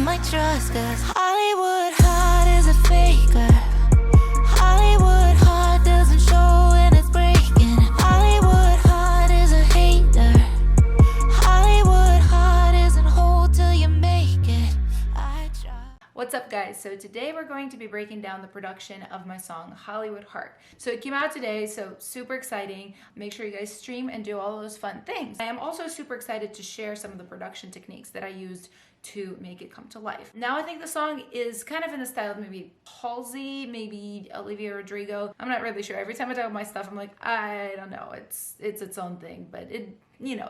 might trust, cause Hollywood heart is a faker. Hollywood heart doesn't show when it's breaking. Hollywood heart is a hater. Hollywood heart isn't whole till you make it. I try. What's up, guys? So today we're going to be breaking down the production of my song Hollywood Heart. So it came out today, so super exciting. Make sure you guys stream and do all those fun things. I am also super excited to share some of the production techniques that I used to make it come to life. Now I think the song is kind of in the style of maybe Halsey, maybe Olivia, Rodrigo. I'm not really sure. Every time I talk about my stuff, I'm like, I don't know. It's its own thing, but it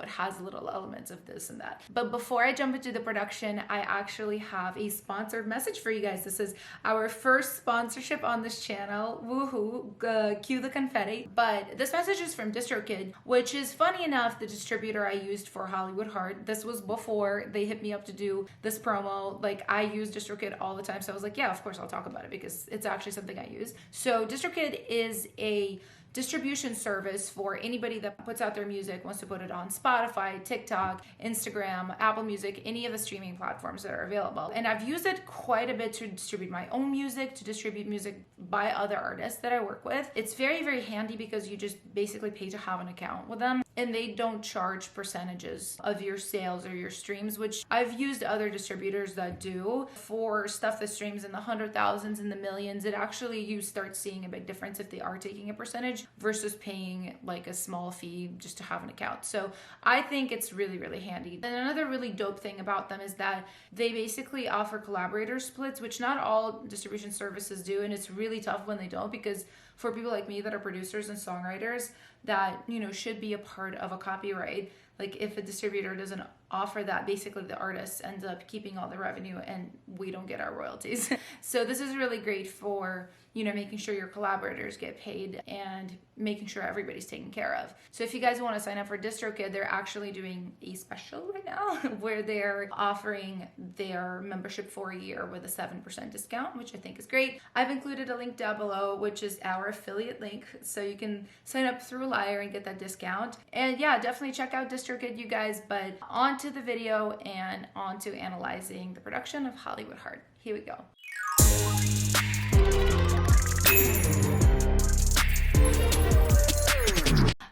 has little elements of this and that. But before I jump into the production, I actually have a sponsored message for you guys. This is our first sponsorship on this channel. Woohoo, cue the confetti. But this message is from DistroKid, which is funny enough, the distributor I used for Hollywood Heart. This was before they hit me up to do this promo. Like, I use DistroKid all the time. So I was like, yeah, of course I'll talk about it because it's actually something I use. So DistroKid is a distribution service for anybody that puts out their music, wants to put it on Spotify, TikTok, Instagram, Apple Music, any of the streaming platforms that are available. And I've used it quite a bit to distribute my own music, to distribute music by other artists that I work with. It's very, very handy because you just basically pay to have an account with them, and they don't charge percentages of your sales or your streams, which I've used other distributors that do. For stuff that streams in the 100,000s and the millions, it actually, you start seeing a big difference if they are taking a percentage versus paying like a small fee just to have an account. So I think it's really, really handy. And another really dope thing about them is that they basically offer collaborator splits, which not all distribution services do. And it's really tough when they don't, because for people like me that are producers and songwriters that, should be a part of a copyright, like if a distributor doesn't offer that, basically the artist ends up keeping all the revenue and we don't get our royalties. So this is really great for, making sure your collaborators get paid and making sure everybody's taken care of. So if you guys want to sign up for DistroKid, they're actually doing a special right now where they're offering their membership for a year with a 7% discount, which I think is great. I've included a link down below, which is our affiliate link. So you can sign up through LYRE and get that discount. And yeah, definitely check out DistroKid, you guys. But on to the video and on to analyzing the production of Hollywood Heart. Here we go.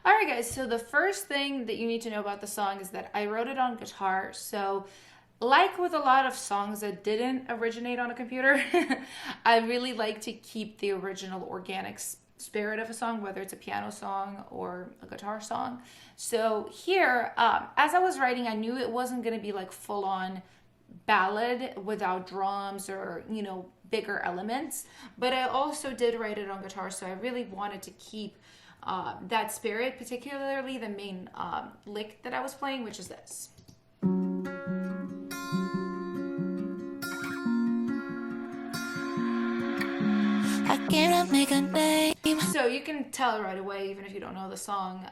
Alright guys, so the first thing that you need to know about the song is that I wrote it on guitar. So like with a lot of songs that didn't originate on a computer, I really like to keep the original organic spirit of a song, whether it's a piano song or a guitar song. So here, as I was writing, I knew it wasn't going to be like full-on ballad without drums or, bigger elements, but I also did write it on guitar, so I really wanted to keep that spirit, particularly the main lick that I was playing, which is this. I cannot make a name. So you can tell right away, even if you don't know the song,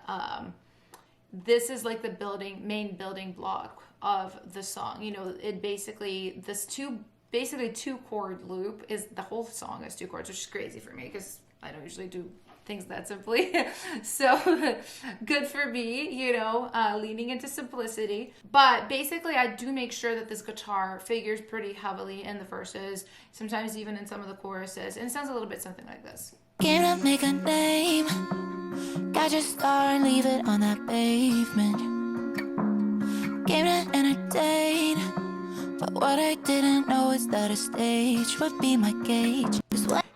this is like the main building block of the song. It basically, two chord loop is, the whole song is 2 chords, which is crazy for me because I don't usually do things that simply. So good for me, leaning into simplicity. But basically I do make sure that this guitar figures pretty heavily in the verses, sometimes even in some of the choruses, and it sounds a little bit something like this. Cannot make a name. Got your star and leave it on that pavement. Came to entertain, but what I didn't know is that a stage would be my cage.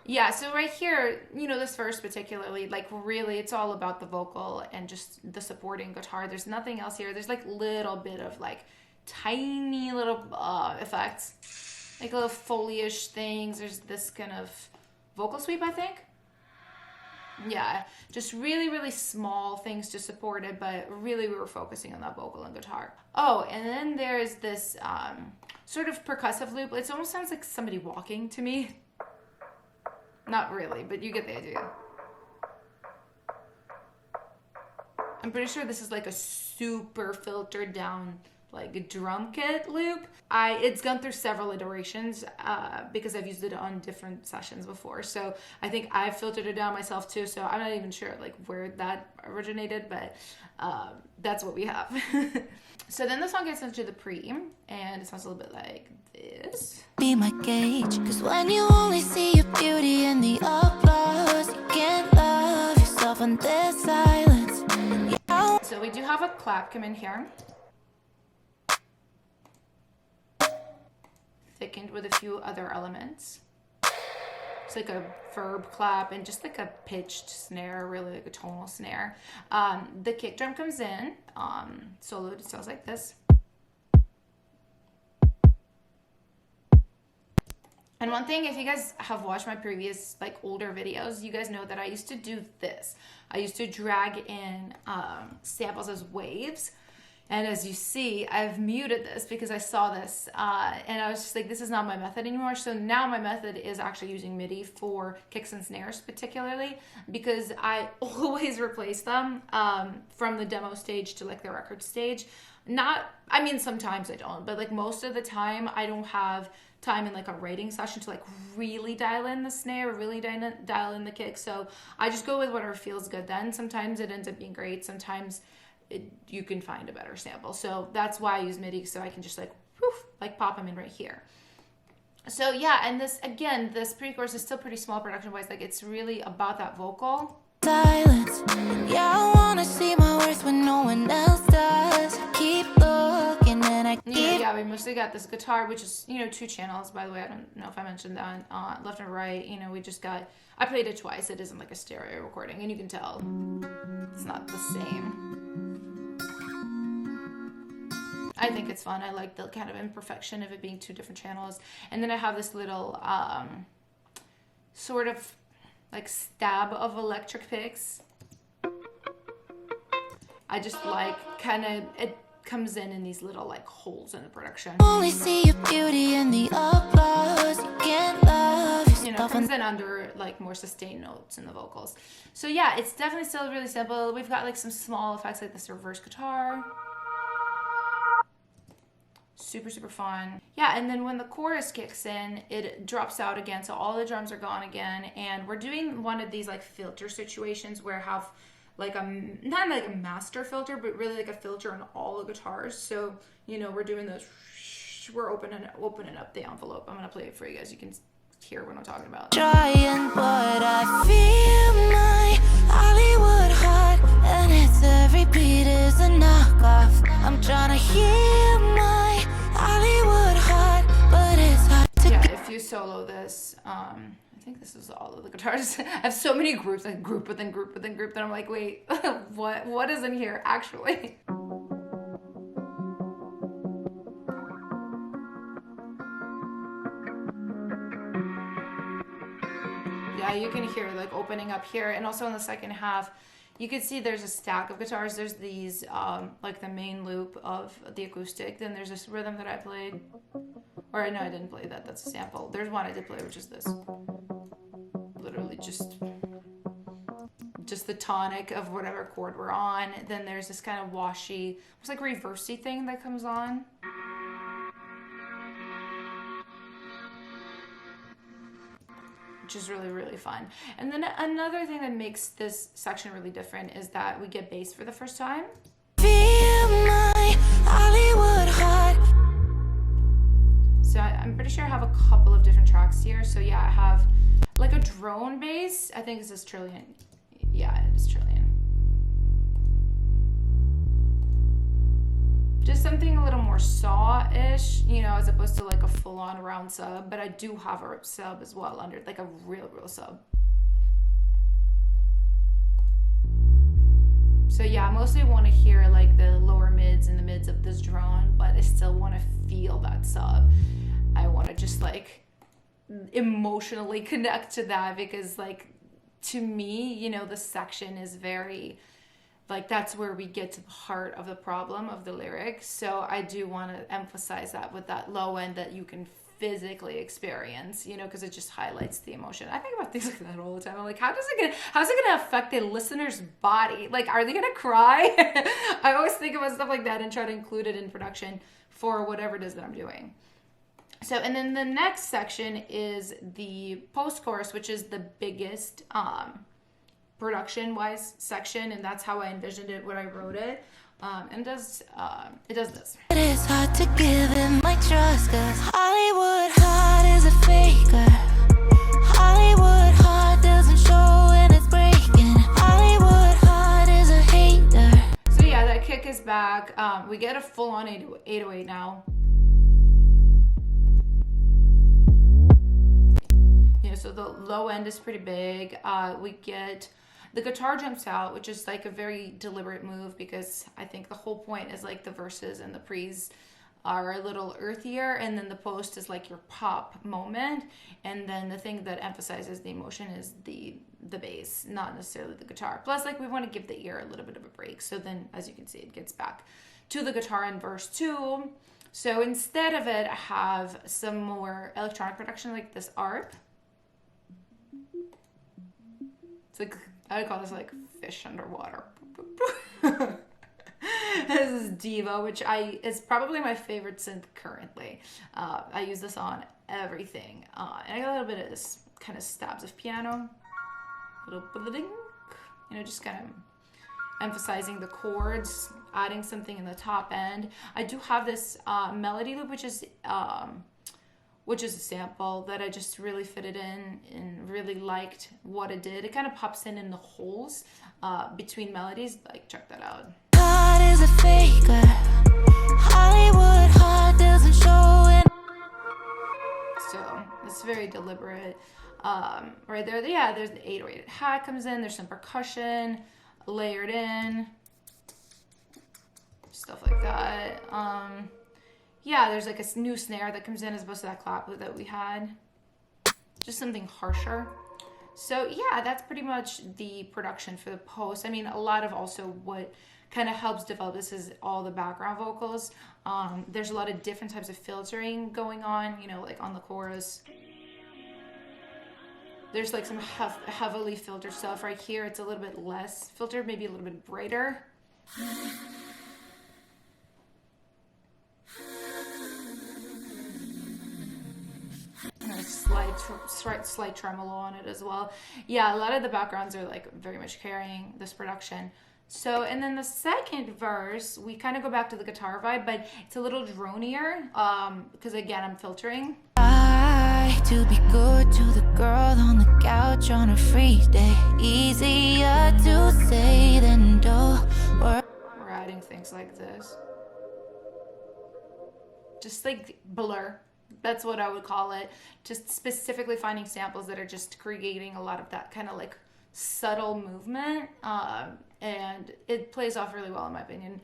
Yeah, so right here, this verse particularly, like really it's all about the vocal and just the supporting guitar. There's nothing else here. There's like little bit of like tiny little effects, like little foley-ish things. There's this kind of vocal sweep, I think. Yeah, just really, really small things to support it, but really we were focusing on that vocal and guitar. Oh, and then there's this sort of percussive loop. It almost sounds like somebody walking to me. Not really, but you get the idea. I'm pretty sure this is like a super filtered down like drum kit loop. It's gone through several iterations because I've used it on different sessions before. So I think I've filtered it down myself too. So I'm not even sure like where that originated, but that's what we have. So then the song gets into the pre, and it sounds a little bit like this. Be my gauge, 'cause when you only see your beauty in the applause, you can't love yourself in this silence. So we do have a clap come in here, thickened with a few other elements. It's like a verb clap and just like a pitched snare, really like a tonal snare. The kick drum comes in, soloed, it sounds like this. And one thing, if you guys have watched my previous like older videos, you guys know that I used to do this. I used to drag in samples as waves. And as you see, I've muted this because I saw this and I was just like, this is not my method anymore. So now my method is actually using MIDI for kicks and snares particularly, because I always replace them from the demo stage to like the record stage. I mean, sometimes I don't, but like most of the time I don't have time in like a writing session to like really dial in the snare, really dial in the kick. So I just go with whatever feels good then. Sometimes it ends up being great. Sometimes you can find a better sample. So that's why I use MIDI, so I can just like, woof, like pop them in right here. So yeah, and this, again, this pre-chorus is still pretty small production-wise. Like it's really about that vocal. Silence. Yeah, I wanna see my worth when no one else does. Keep looking and I keep... Yeah, we mostly got this guitar, which is, 2 channels, by the way. I don't know if I mentioned that. Left and right, we just got... I played it twice. It isn't like a stereo recording, and you can tell it's not the same. I think it's fun. I like the kind of imperfection of it being 2 different channels. And then I have this little sort of like stab of electric picks. I just like it comes in these little like holes in the production. Only see your beauty in the applause. You can't love yourself. It comes in under like more sustained notes in the vocals. So yeah, it's definitely still really simple. We've got like some small effects like this reverse guitar. Super, super fun. Yeah, and then when the chorus kicks in, it drops out again, so all the drums are gone again, and we're doing one of these like filter situations where I have like not like a master filter, but really like a filter on all the guitars. So, we're doing this, we're opening up the envelope. I'm gonna play it for you guys. You can hear what I'm talking about. Trying, but I feel my Hollywood heart, and it's every beat is a knockoff. I'm trying to heal my Hollywood heart, but it's hard to get. If you solo this, I think this is all of the guitars. I have so many groups, like group within group within group, that I'm like, wait, what is in here actually? Yeah, you can hear like opening up here, and also in the second half, you can see there's a stack of guitars. There's these, like the main loop of the acoustic. Then there's this rhythm that I played. Or no, I didn't play that. That's a sample. There's one I did play, which is this. Literally just the tonic of whatever chord we're on. Then there's this kind of washy, it's like reversey thing that comes on. Which is really, really fun. And then another thing that makes this section really different is that we get bass for the first time. feel my Hollywood heart. So I'm pretty sure I have a couple of different tracks here. So yeah, I have like a drone bass. I think this is Trillion. Yeah, it is Trillion. Just something a little more saw-ish, as opposed to like a full-on round sub. But I do have a sub as well under, like a real sub. So yeah, I mostly want to hear like the lower mids and the mids of this drone, but I still want to feel that sub. I want to just like emotionally connect to that, because like to me, the section is very like that's where we get to the heart of the problem of the lyric. So I do want to emphasize that with that low end that you can physically experience, you know, because it just highlights the emotion. I think about things like that all the time. I'm like, how's it gonna affect the listener's body? Like, are they gonna cry? I always think about stuff like that and try to include it in production for whatever it is that I'm doing. So, and then the next section is the post-chorus, which is the biggest production-wise section, and that's how I envisioned it when I wrote it. And it does this. It is hard to give him my trust, cause Hollywood heart is a faker. Hollywood heart doesn't show when it's breaking. Hollywood heart is a hater. So yeah, that kick is back. We get a full-on 808 now. You know, so the low end is pretty big. We get the guitar jumps out, which is like a very deliberate move because I think the whole point is like the verses and the pre's are a little earthier, and then the post is like your pop moment, and then the thing that emphasizes the emotion is the bass, not necessarily the guitar. Plus, like, we want to give the ear a little bit of a break. So then, as you can see, it gets back to the guitar in verse 2. So instead of it, I have some more electronic production like this ARP. It's like, I would call this like fish underwater. This is Diva, which is probably my favorite synth currently. I use this on everything. And I got a little bit of this kind of stabs of piano. Little ding, you know, just kind of emphasizing the chords, adding something in the top end. I do have this melody loop, which is a sample that I just really fitted in and really liked what it did. It kind of pops in the holes between melodies. Like, check that out. Heart is a faker. Hollywood heart doesn't show it. So it's very deliberate. Right there, yeah, there's the 808 hat comes in. There's some percussion layered in. Stuff like that. Yeah, there's like a new snare that comes in as opposed to that clap that we had. Just something harsher. So yeah, that's pretty much the production for the post. I mean, a lot of also what kind of helps develop this is all the background vocals. There's a lot of different types of filtering going on, you know, like on the chorus. There's like some heavily filtered stuff right here. It's a little bit less filtered, maybe a little bit brighter. And a slight tremolo on it as well. Yeah, a lot of the backgrounds are like very much carrying this production. So, and then the second verse, we kind of go back to the guitar vibe, but it's a little dronier because again, I'm filtering. Try to be good to the girl on the couch on a free day. Easier to say than do. We're adding things like this. Just like blur. That's what I would call it. Just specifically finding samples that are just creating a lot of that kind of like subtle movement. And it plays off really well, in my opinion,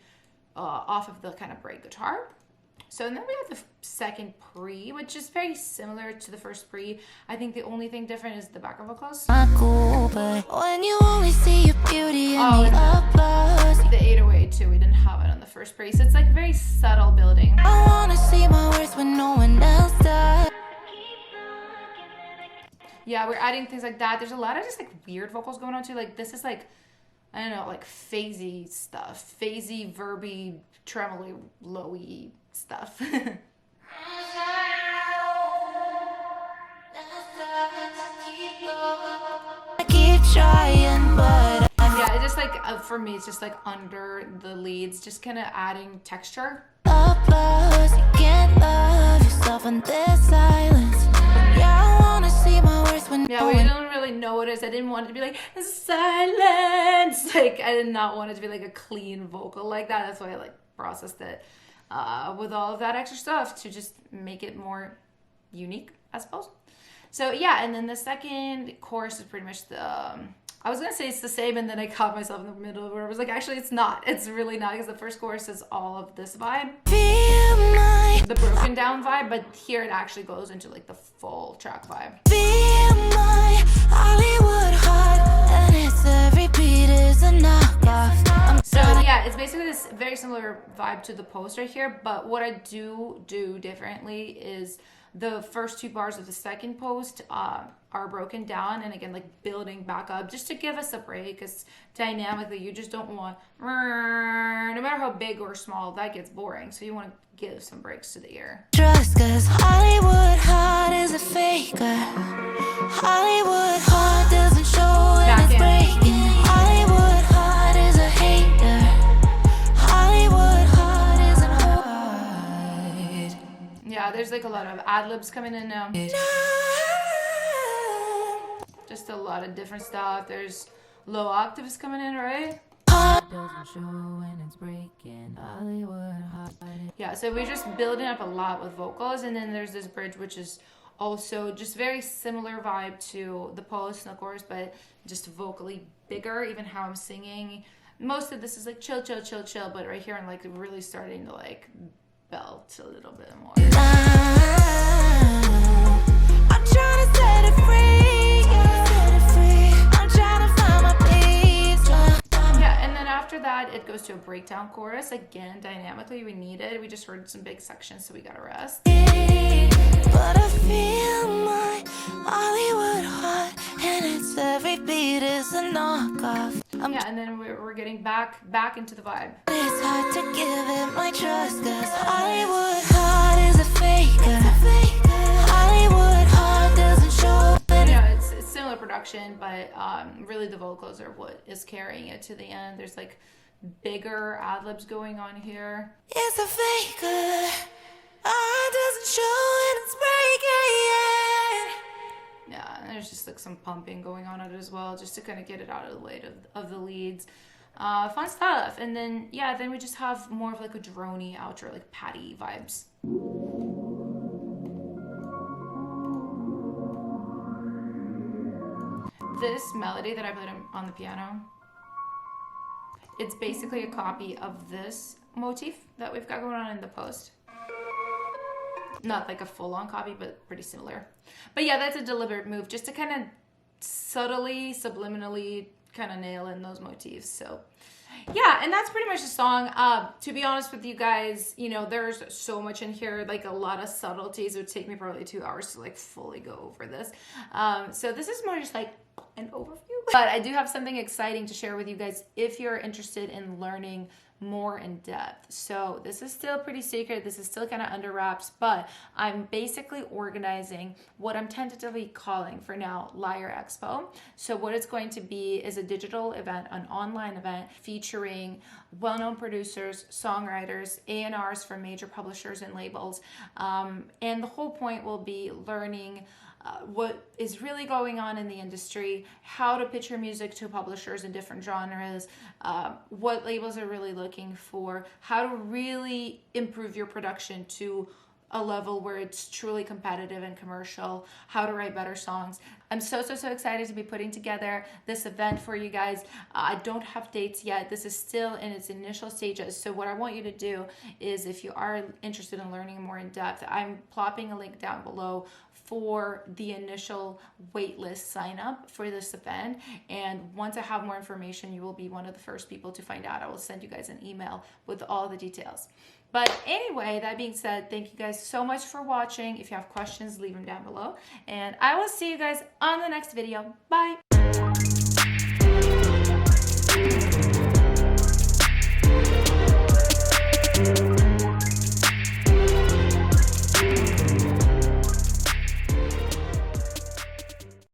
off of the kind of break guitar. So and then we have the second pre, which is very similar to the first pre. I think the only thing different is the background vocals. Not cool, but when you only see your beauty in the applause. The 808 too, we didn't have it on the first pre. So it's like very subtle building. I wanna see my worth when no one else does. Yeah, we're adding things like that. There's a lot of just like weird vocals going on too. Like this is like, I don't know, like phasey stuff. Phasey, verby, tremolo, lowy stuff. I keep trying, but yeah, it just like for me, it's just like under the leads, just kind of adding texture. applause. You can't love yourself in this silence. Yeah, I wanna see my worth when yeah, we don't really know what it is. I didn't want it to be like silence. Like I did not want it to be like a clean vocal like that. That's why I like processed it with all of that extra stuff to just make it more unique, I suppose. So yeah, and then the second chorus is pretty much the I was gonna say it's the same, and then I caught myself in the middle where I was like, actually it's not. It's really not, because the first chorus is all of this vibe, the broken down vibe, but here it actually goes into like the full track vibe. Feel my Hollywood heart, and it's every beat is a knockoff. I'm So yeah, it's basically this very similar vibe to the post right here, but what I do differently is the first two bars of the second post are broken down, and again, like building back up just to give us a break, because dynamically you just don't want, no matter how big or small, that gets boring. So you want to give some breaks to the ear. Trust, cause Hollywood heart is a faker. Hollywood heart doesn't show when it's breaking. Hollywood heart is a hater. Hollywood heart isn't hard. Yeah, there's like a lot of ad-libs coming in now. Just a lot of different stuff. There's low octaves coming in, right? Doesn't show when it's breaking. Hollywood heart. Yeah, so we're just building up a lot with vocals, and then there's this bridge, which is also just very similar vibe to the post and the chorus, but just vocally bigger. Even how I'm singing, most of this is like chill, chill, chill, chill, but right here I'm like really starting to like belt a little bit more. I'm trying to set it free. I'm trying to find my peace. Yeah, and then after that it goes to a breakdown chorus. Again, dynamically we need it. We just heard some big sections, so we gotta rest. But I feel my Hollywood heart, and it's every beat is a knockoff. Yeah, and then we're getting back into the vibe. It's hard to give it my trust, cause Hollywood heart is a faker. Hollywood heart doesn't show. Yeah, it's similar production, but really the vocals are what is carrying it to the end. There's like bigger ad-libs going on here. It's a faker. Heart doesn't show when it's breaking. Yeah, and there's just like some pumping going on it as well, just to kind of get it out of the way of the leads. Fun stuff. And then yeah, then we just have more of like a droney outro, like Patty vibes. This melody that I played on the piano, it's basically a copy of this motif that we've got going on in the post. Not like a full-on copy, but pretty similar. But yeah, that's a deliberate move, just to kind of subtly, subliminally kind of nail in those motifs. So yeah, and that's pretty much the song. To be honest with you guys, you know, there's so much in here, like a lot of subtleties. It would take me probably 2 hours to like fully go over this. So this is more just like an overview. But I do have something exciting to share with you guys if you're interested in learning more in depth. So this is still pretty secret. This is still kind of under wraps, but I'm basically organizing what I'm tentatively calling for now LYRE Expo. So what it's going to be is a digital event, an online event featuring well-known producers, songwriters, A&Rs from major publishers and labels. And the whole point will be learning what is really going on in the industry, how to pitch your music to publishers in different genres, what labels are really looking for, how to really improve your production to a level where it's truly competitive and commercial, how to write better songs. I'm so excited to be putting together this event for you guys. I don't have dates yet. This is still in its initial stages. So what I want you to do is, if you are interested in learning more in depth, I'm plopping a link down below for the initial waitlist sign up for this event. And once I have more information, you will be one of the first people to find out. I will send you guys an email with all the details. But anyway, that being said, thank you guys so much for watching. If you have questions, leave them down below. And I will see you guys on the next video. Bye.